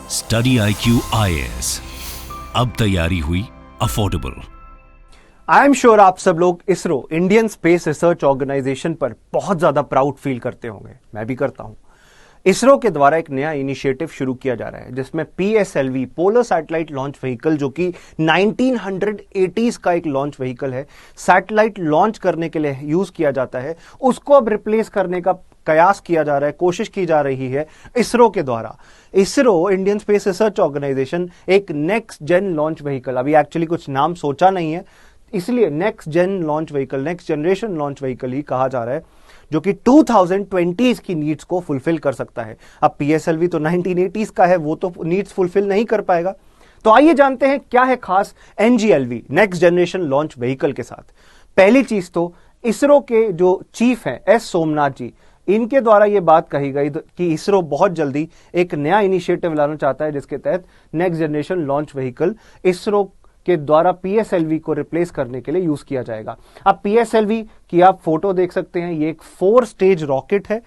Study IQ IAS, अब तैयारी हुई अफोर्डेबल। आई एम श्योर आप सब लोग ISRO Indian space research organisation पर बहुत ज्यादा प्राउड फील करते होंगे। मैं भी करता हूं। इसरो के द्वारा एक नया इनिशिएटिव शुरू किया जा रहा है जिसमें PSLV polar satellite launch vehicle, जो कि 1980s का एक लॉन्च व्हीकल है, सैटेलाइट लॉन्च करने के लिए यूज किया जाता है, उसको अब रिप्लेस करने का कयास किया जा रहा है, कोशिश की जा रही है इसरो के द्वारा। ISRO Indian space research organisation एक नेक्स्ट जेन लॉन्च व्हीकल, अभी एक्चुअली कुछ नाम सोचा नहीं है, इसलिए next gen launch vehicle, next generation launch vehicle ही कहा जा रहा है, जो कि 2020s की नीड्स को फुलफिल कर सकता है। अब PSLV तो 1980s का है, वो तो नीड्स फुलफिल नहीं कर पाएगा। तो आइए जानते हैं क्या है खास NGLV next generation launch vehicle के साथ। पहली चीज तो इसरो के जो चीफ हैं S सोमनाथ जी, इनके द्वारा यह बात कही गई कि इसरो बहुत जल्दी एक नया इनिशिएटिव लाना चाहता है जिसके तहत next generation launch vehicle ISRO के द्वारा PSLV को रिप्लेस करने के लिए यूज किया जाएगा। अब PSLV की आप फोटो देख सकते हैं, ये एक 4 स्टेज रॉकेट है।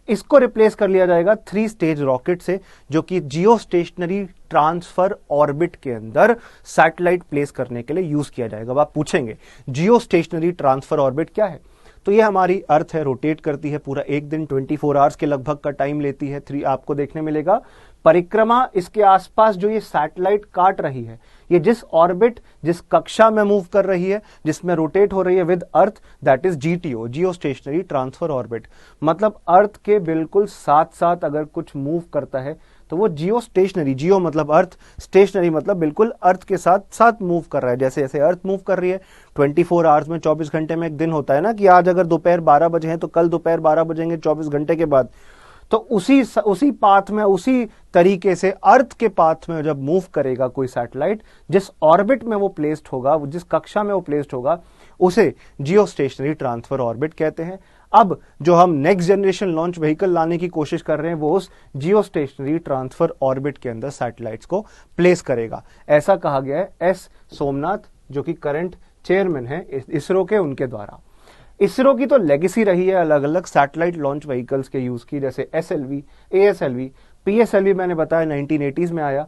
इसको रिप्लेस कर लिया जाएगा 3 स्टेज रॉकेट से, जो कि जियो स्टेशनरी ट्रांसफर ऑर्बिट के अंदर सैटेलाइट प्लेस करने के लिए यूज किया जाएगा। अब आप पूछेंगे जियो स्टेशनरी ट्रांसफर ऑर्बिट क्या है? तो ये हमारी अर्थ है, रोटेट करती है पूरा एक दिन, 24 आवर्स के लगभग का टाइम लेती है। 3 आपको देखने मिलेगा परिक्रमा, इसके आसपास जो ये सैटेलाइट काट रही है, ये जिस ऑर्बिट, जिस कक्षा में मूव कर रही है, जिसमें रोटेट हो रही है with earth, that is GTO, Jio stationery transfer orbit. मतलब अर्थ के बिल्कुल साथ साथ अगर कुछ मूव करता है तो वो जियो स्टेशनरी, जियो मतलब अर्थ, स्टेशनरी मतलब बिल्कुल अर्थ के साथ साथ मूव कर रहा है। जैसे जैसे अर्थ मूव कर रही है 24 आवर्स में, 24 घंटे में एक दिन होता है ना, कि आज अगर दोपहर 12 बजे हैं तो कल दोपहर 12 बजेंगे 24 घंटे के बाद। तो उसी पाथ में, उसी तरीके से अर्थ के पाथ में जब मूव करेगा कोई सैटेलाइट, जिस ऑर्बिट में वो प्लेस्ड होगा, जिस कक्षा में वो प्लेस्ड होगा, उसे जियो स्टेशनरी ट्रांसफर ऑर्बिट कहते हैं। अब जो हम नेक्स्ट जनरेशन लॉन्च व्हीकल लाने की कोशिश कर रहे हैं, वो उस जियो स्टेशनरी ट्रांसफर ऑर्बिट के अंदर सैटेलाइट्स को प्लेस करेगा, ऐसा कहा गया है S सोमनाथ, जो कि करंट चेयरमैन है इसरो के, उनके द्वारा। इसरो की तो लेगेसी रही है अलग अलग सैटेलाइट लॉन्च व्हीकल्स के यूज की, जैसे SLV, ASLV, PSLV मैंने बताया 1980s में आया।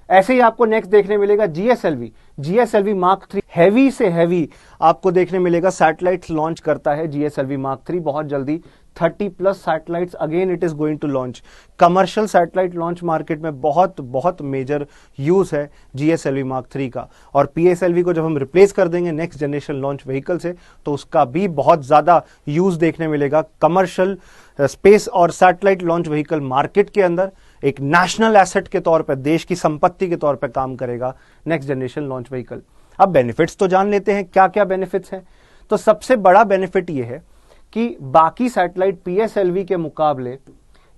ऐसे ही आपको नेक्स्ट देखने मिलेगा GSLV Mark 3, हैवी से हैवी आपको देखने मिलेगा सैटेलाइट्स लॉन्च करता है GSLV Mark 3 बहुत जल्दी। 30+ satellites again it is going to launch. Commercial satellite launch market में बहुत मेजर यूज है GSLV Mark 3 का। और PSLV को जब हम रिप्लेस कर देंगे नेक्स्ट जनरेशन लॉन्च व्हीकल से, तो उसका भी बहुत ज्यादा यूज देखने मिलेगा कमर्शियल स्पेस और सैटेलाइट लॉन्च व्हीकल मार्केट के अंदर। एक नेशनल एसेट के तौर पर, देश की संपत्ति के तौर पर काम करेगा नेक्स्ट जनरेशन लॉन्च व्हीकल। अब बेनिफिट्स तो जान लेते हैं, क्या क्या बेनिफिट्स हैं। तो सबसे बड़ा बेनिफिट यह है कि बाकी सैटेलाइट PSLV के मुकाबले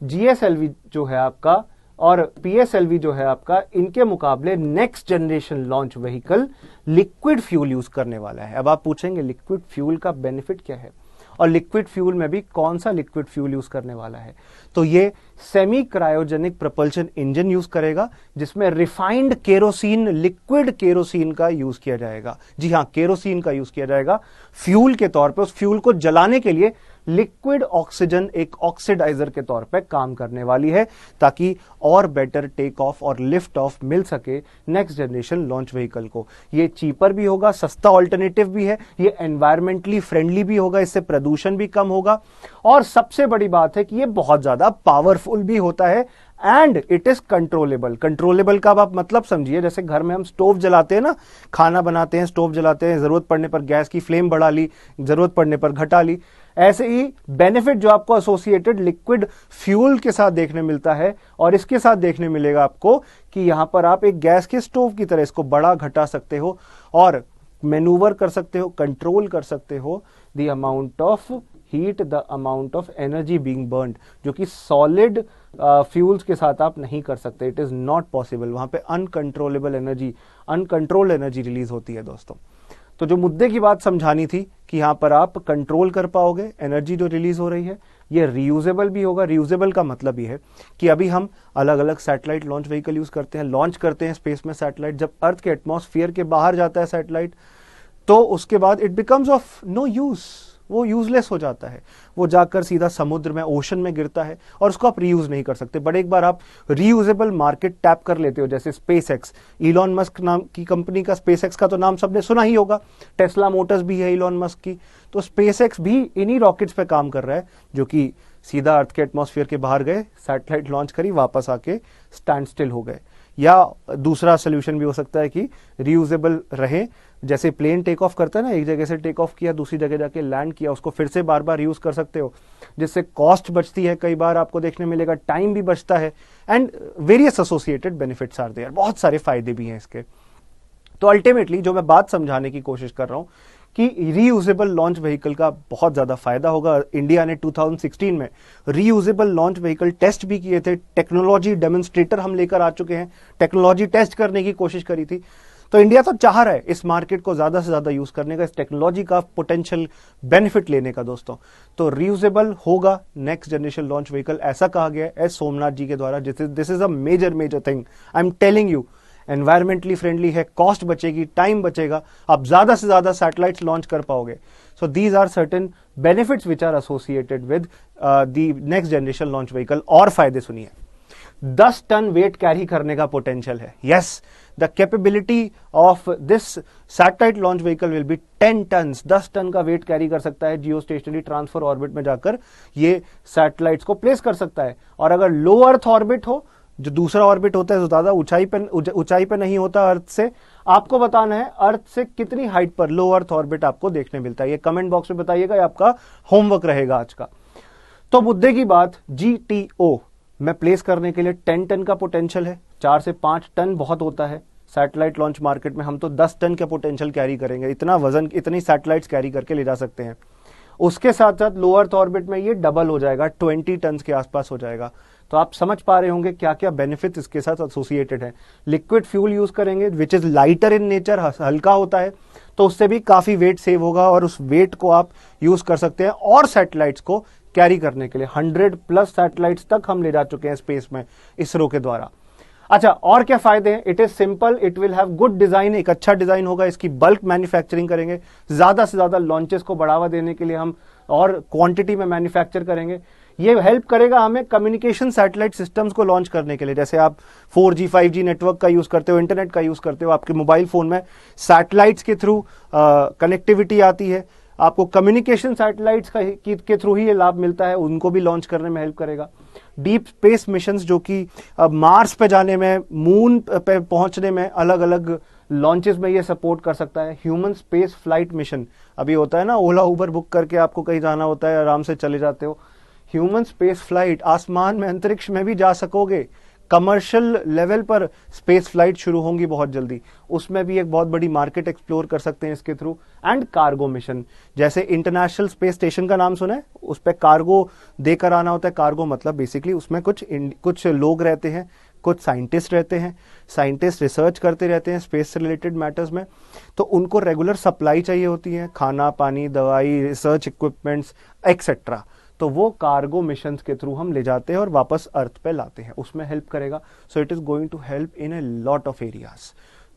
GSLV जो है आपका और PSLV जो है आपका, इनके मुकाबले next generation launch vehicle liquid fuel use करने वाला है। अब आप पूछेंगे लिक्विड फ्यूल का बेनिफिट क्या है, और लिक्विड फ्यूल में भी कौन सा लिक्विड फ्यूल यूज करने वाला है? तो ये semi cryogenic propulsion engine use करेगा, जिसमें रिफाइंड केरोसिन, लिक्विड केरोसिन का यूज किया जाएगा। जी हां, केरोसिन का यूज किया जाएगा फ्यूल के तौर पे। उस फ्यूल को जलाने के लिए लिक्विड ऑक्सीजन एक ऑक्सीडाइजर के तौर पे काम करने वाली है, ताकि और बेटर टेक ऑफ और लिफ्ट ऑफ मिल सके नेक्स्ट जनरेशन लॉन्च व्हीकल को। ये चीपर भी होगा, सस्ता ऑल्टरनेटिव भी है, ये एनवायरमेंटली फ्रेंडली भी होगा, इससे प्रदूषण भी कम होगा, और सबसे बड़ी बात है कि ये बहुत ज्यादा पावरफुल भी होता है and it is controllable. Controllable का आप मतलब समझिए, जैसे घर में हम स्टोव जलाते हैं ना, खाना बनाते हैं, स्टोव जलाते हैं, जरूरत पड़ने पर गैस की फ्लेम बढ़ा ली, जरूरत पड़ने पर घटा ली। ऐसे ही बेनिफिट जो आपको एसोसिएटेड लिक्विड फ्यूल के साथ देखने मिलता है, और इसके साथ देखने मिलेगा आपको कि यहां पर आप एक गैस के स्टोव की तरह इसको बढ़ा घटा सकते हो और मैनूवर कर सकते हो, कंट्रोल कर सकते हो the amount of heat, the amount of energy being burned, जो कि सॉलिड फ्यूल्स के साथ आप नहीं कर सकते। It is not possible. वहां पे uncontrollable energy, uncontrolled energy release होती है दोस्तों। तो जो मुद्दे की बात समझानी थी कि यहां पर आप कंट्रोल कर पाओगे एनर्जी जो रिलीज हो रही है, ये रीयूजेबल भी होगा। रीयूजेबल का मतलब ये है कि अभी हम अलग अलग सैटेलाइट लॉन्च व्हीकल यूज करते हैं, लॉन्च करते हैं स्पेस में सैटेलाइट। जब अर्थ के एटमॉस्फेयर के बाहर जाता है सैटेलाइट, तो उसके बाद it becomes of no use, वो यूजलेस हो जाता है, वो जाकर सीधा समुद्र में, ओशन में गिरता है और उसको आप रीयूज नहीं कर सकते। बट एक बार आप रीयूजेबल मार्केट टैप कर लेते हो, जैसे स्पेस एक्स, इलॉन मस्क नाम की कंपनी का, स्पेस एक्स का तो नाम सबने सुना ही होगा, टेस्ला मोटर्स भी है इलॉन मस्क की, तो स्पेस एक्स भी इन्हीं रॉकेट्स पे काम कर रहा है जो कि सीधा अर्थ के एटमॉस्फेयर के बाहर गए, सैटेलाइट लॉन्च करी, वापस आके स्टैंड स्टिल हो गए। या दूसरा सोल्यूशन भी हो सकता है कि रीयूजेबल रहे, जैसे प्लेन टेक ऑफ करता है ना, एक जगह से टेक ऑफ किया, दूसरी जगह जाके लैंड किया, उसको फिर से बार बार यूज कर सकते हो, जिससे कॉस्ट बचती है, कई बार आपको देखने मिलेगा टाइम भी बचता है, and various associated benefits are there, बहुत सारे फायदे भी हैं इसके। तो अल्टीमेटली जो मैं बात समझाने की कोशिश कर रहा हूं कि रीयूजेबल लॉन्च व्हीकल का बहुत ज्यादा फायदा होगा। इंडिया ने 2016 में रीयूजेबल लॉन्च व्हीकल टेस्ट भी किए थे, टेक्नोलॉजी डेमोन्स्ट्रेटर हम लेकर आ चुके हैं, टेक्नोलॉजी टेस्ट करने की कोशिश करी थी। तो इंडिया तो चाह रहा है इस मार्केट को ज्यादा से ज्यादा यूज करने का, इस टेक्नोलॉजी का पोटेंशियल बेनिफिट लेने का दोस्तों। तो रीयूजेबल होगा नेक्स्ट जनरेशन लॉन्च व्हीकल, ऐसा कहा गया है एस सोमनाथ जी के द्वारा। This is a major thing, I am telling you. Environmentally friendly है, कॉस्ट बचेगी, टाइम बचेगा, आप ज्यादा से ज्यादा सैटेलाइट्स लॉन्च कर पाओगे। So these are certain benefits which are associated with the next generation launch vehicle. और फायदे सुनिए, 10 टन वेट कैरी करने का पोटेंशियल है। Yes, the capability of this satellite launch vehicle will be 10 ton, 10 ton का weight carry कर सकता है। जियो स्टेशनरी ट्रांसफर ऑर्बिट में जाकर ये सैटेलाइट्स को प्लेस कर सकता है। और अगर लो अर्थ ऑर्बिट हो, जो दूसरा ऑर्बिट होता है जो ज्यादा ऊंचाई पे नहीं होता अर्थ से, आपको बताना है अर्थ से कितनी हाइट पर लो अर्थ ऑर्बिट आपको देखने मिलता है। ये कमेंट बॉक्स में बताइएगा, ये आपका होमवर्क रहेगा आज का। तो मुद्दे की बात, GTO में प्लेस करने के लिए 10 टन का पोटेंशियल है, 4 से 5 टन बहुत होता है सैटेलाइट लॉन्च मार्केट में। हम तो 10 टन का पोटेंशियल कैरी करेंगे, इतना वजन इतनी सैटेलाइट्स कैरी करके ले जा सकते हैं। उसके साथ साथ लो अर्थ ऑर्बिट में ये डबल हो जाएगा, 20 टन के आसपास हो जाएगा। तो आप समझ पा रहे होंगे क्या क्या बेनिफिट्स इसके साथ एसोसिएटेड है। लिक्विड फ्यूल यूज करेंगे which is lighter in nature, हल्का होता है, तो उससे भी काफी वेट सेव होगा और उस वेट को आप यूज कर सकते हैं और सैटेलाइट्स को कैरी करने के लिए 100+ सैटेलाइट्स तक हम ले जा चुके हैं स्पेस में इसरो के द्वारा। अच्छा, और क्या फायदे हैं? It is simple, it will have good design, एक अच्छा डिजाइन होगा, इसकी बल्क मैन्युफैक्चरिंग करेंगे, ज्यादा से ज्यादा लॉन्चेस को बढ़ावा देने के लिए हम और क्वांटिटी में मैन्युफैक्चर करेंगे। ये हेल्प करेगा हमें कम्युनिकेशन सैटेलाइट सिस्टम्स को लॉन्च करने के लिए। जैसे आप 4G 5G नेटवर्क का यूज करते हो, इंटरनेट का यूज करते हो, आपके मोबाइल फोन में सैटेलाइट्स के थ्रू कनेक्टिविटी आती है, आपको कम्युनिकेशन सैटेलाइट्स के थ्रू ही ये लाभ मिलता है, उनको भी लॉन्च करने में हेल्प करेगा। डीप स्पेस मिशंस जो कि मार्स पे जाने में, मून पे पहुंचने में, अलग अलग लॉन्चेस में ये सपोर्ट कर सकता है। ह्यूमन स्पेस फ्लाइट मिशन, अभी होता है ना, ओला उबर बुक करके आपको कहीं जाना होता है, आराम से चले जाते हो। ह्यूमन स्पेस फ्लाइट, आसमान में, अंतरिक्ष में भी जा सकोगे। कमर्शियल लेवल पर स्पेस फ्लाइट शुरू होंगी बहुत जल्दी, उसमें भी एक बहुत बड़ी मार्केट एक्सप्लोर कर सकते हैं इसके थ्रू। एंड कार्गो मिशन, जैसे इंटरनेशनल स्पेस स्टेशन का नाम सुना है, उस पर कार्गो देकर आना होता है। कार्गो मतलब बेसिकली उसमें कुछ लोग रहते हैं, कुछ साइंटिस्ट रहते हैं, साइंटिस्ट रिसर्च करते रहते हैं स्पेस से रिलेटेड मैटर्स में, तो उनको रेगुलर सप्लाई चाहिए होती है, खाना पानी, दवाई, रिसर्च इक्विपमेंट्स एक्सेट्रा। तो वो कार्गो मिशंस के थ्रू हम ले जाते हैं और वापस अर्थ पे लाते हैं, उसमें हेल्प करेगा। So it is going to help in a lot of areas.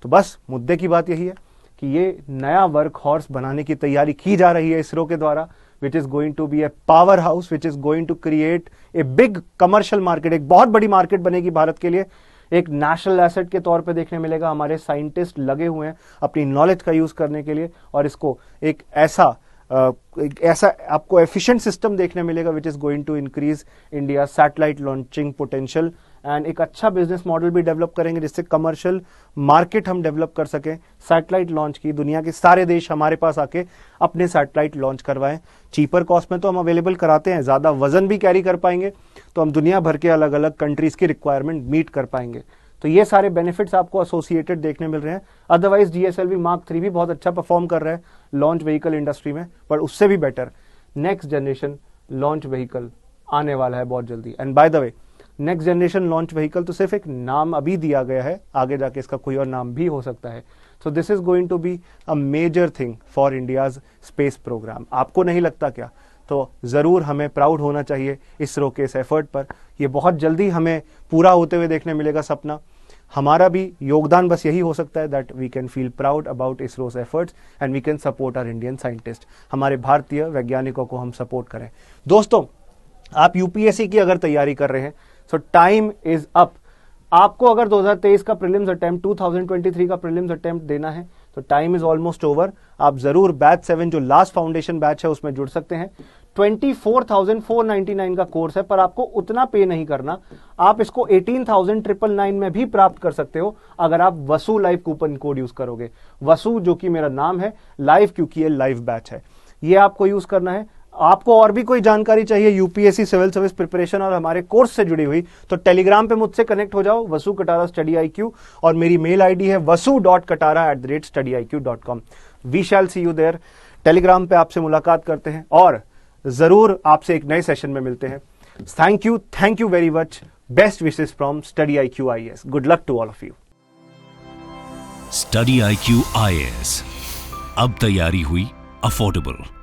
तो बस मुद्दे की बात यही है कि ये नया वर्क हॉर्स बनाने की तैयारी की जा रही है इसरो के द्वारा, which is going to be a power house, which is going to create a big commercial market. एक बहुत बड़ी मार्केट बनेगी भारत के लिए, एक नेशनल एसेट के तौर पे देखने मिलेगा। हमारे साइंटिस्ट लगे हुए हैं अपनी नॉलेज का यूज करने के लिए, और इसको एक ऐसा आपको एफिशिएंट सिस्टम देखने मिलेगा which is going to increase India satellite launching potential. And एक अच्छा बिजनेस मॉडल भी डेवलप करेंगे जिससे कमर्शियल मार्केट हम डेवलप कर सकें सैटेलाइट लॉन्च की। दुनिया के सारे देश हमारे पास आके अपने सैटेलाइट लॉन्च करवाएं। चीपर कॉस्ट में तो हम अवेलेबल कराते हैं, ज्यादा वजन भी कैरी कर पाएंगे, तो हम दुनिया भर के अलग अलग कंट्रीज की रिक्वायरमेंट मीट कर पाएंगे। तो ये सारे बेनिफिट्स आपको एसोसिएटेड देखने मिल रहे हैं। अदरवाइज GSLV Mark 3 भी बहुत अच्छा परफॉर्म कर रहा है लॉन्च व्हीकल इंडस्ट्री में, पर उससे भी better next generation launch vehicle आने वाला है बहुत जल्दी। And by the way, next generation launch vehicle तो सिर्फ एक नाम अभी दिया गया है, आगे जाके इसका कोई और नाम भी हो सकता है। So this is going to be a major thing for India's space programme. आपको नहीं लगता क्या? तो जरूर हमें प्राउड होना चाहिए इसरो के इस एफर्ट पर। ये बहुत जल्दी हमें पूरा होते हुए देखने मिलेगा सपना। हमारा भी योगदान बस यही हो सकता है that we can feel proud about ISRO's efforts and we can support our Indian scientist. हमारे भारतीय वैज्ञानिकों को हम सपोर्ट करें। दोस्तों, आप यूपीएससी की अगर तैयारी कर रहे हैं, सो टाइम इज अप। आपको अगर 2023 का प्रीलिम्स अटेम्प्ट 2023 का प्रीलिम्स अटेम्प्ट देना है तो टाइम इज ऑलमोस्ट ओवर। आप जरूर बैच 7 जो लास्ट फाउंडेशन बैच है उसमें जुड़ सकते हैं। 24,499 का कोर्स है, पर आपको उतना पे नहीं करना। आप इसको 18,999 में भी प्राप्त कर सकते हो अगर आप वसु लाइव कूपन कोड यूज करोगे। वसु जो कि मेरा नाम है, लाइव क्योंकि ये लाइव बैच है, ये आपको यूज करना है। आपको और भी कोई जानकारी चाहिए यूपीएससी सिविल सर्विस प्रिपरेशन और हमारे कोर्स से जुड़ी हुई, तो टेलीग्राम पे मुझसे कनेक्ट हो जाओ, वसु कटारा स्टडी IQ, और मेरी मेल आईडी है vasu.katara@studyIQ.com। We shall see you there. Telegram पे आपसे मुलाकात करते हैं और जरूर आपसे एक नए सेशन में मिलते हैं। Thank you very much. Best wishes from study IQ IAS। Good luck to all of you. Study IQ IAS, अब तैयारी हुई अफोर्डेबल।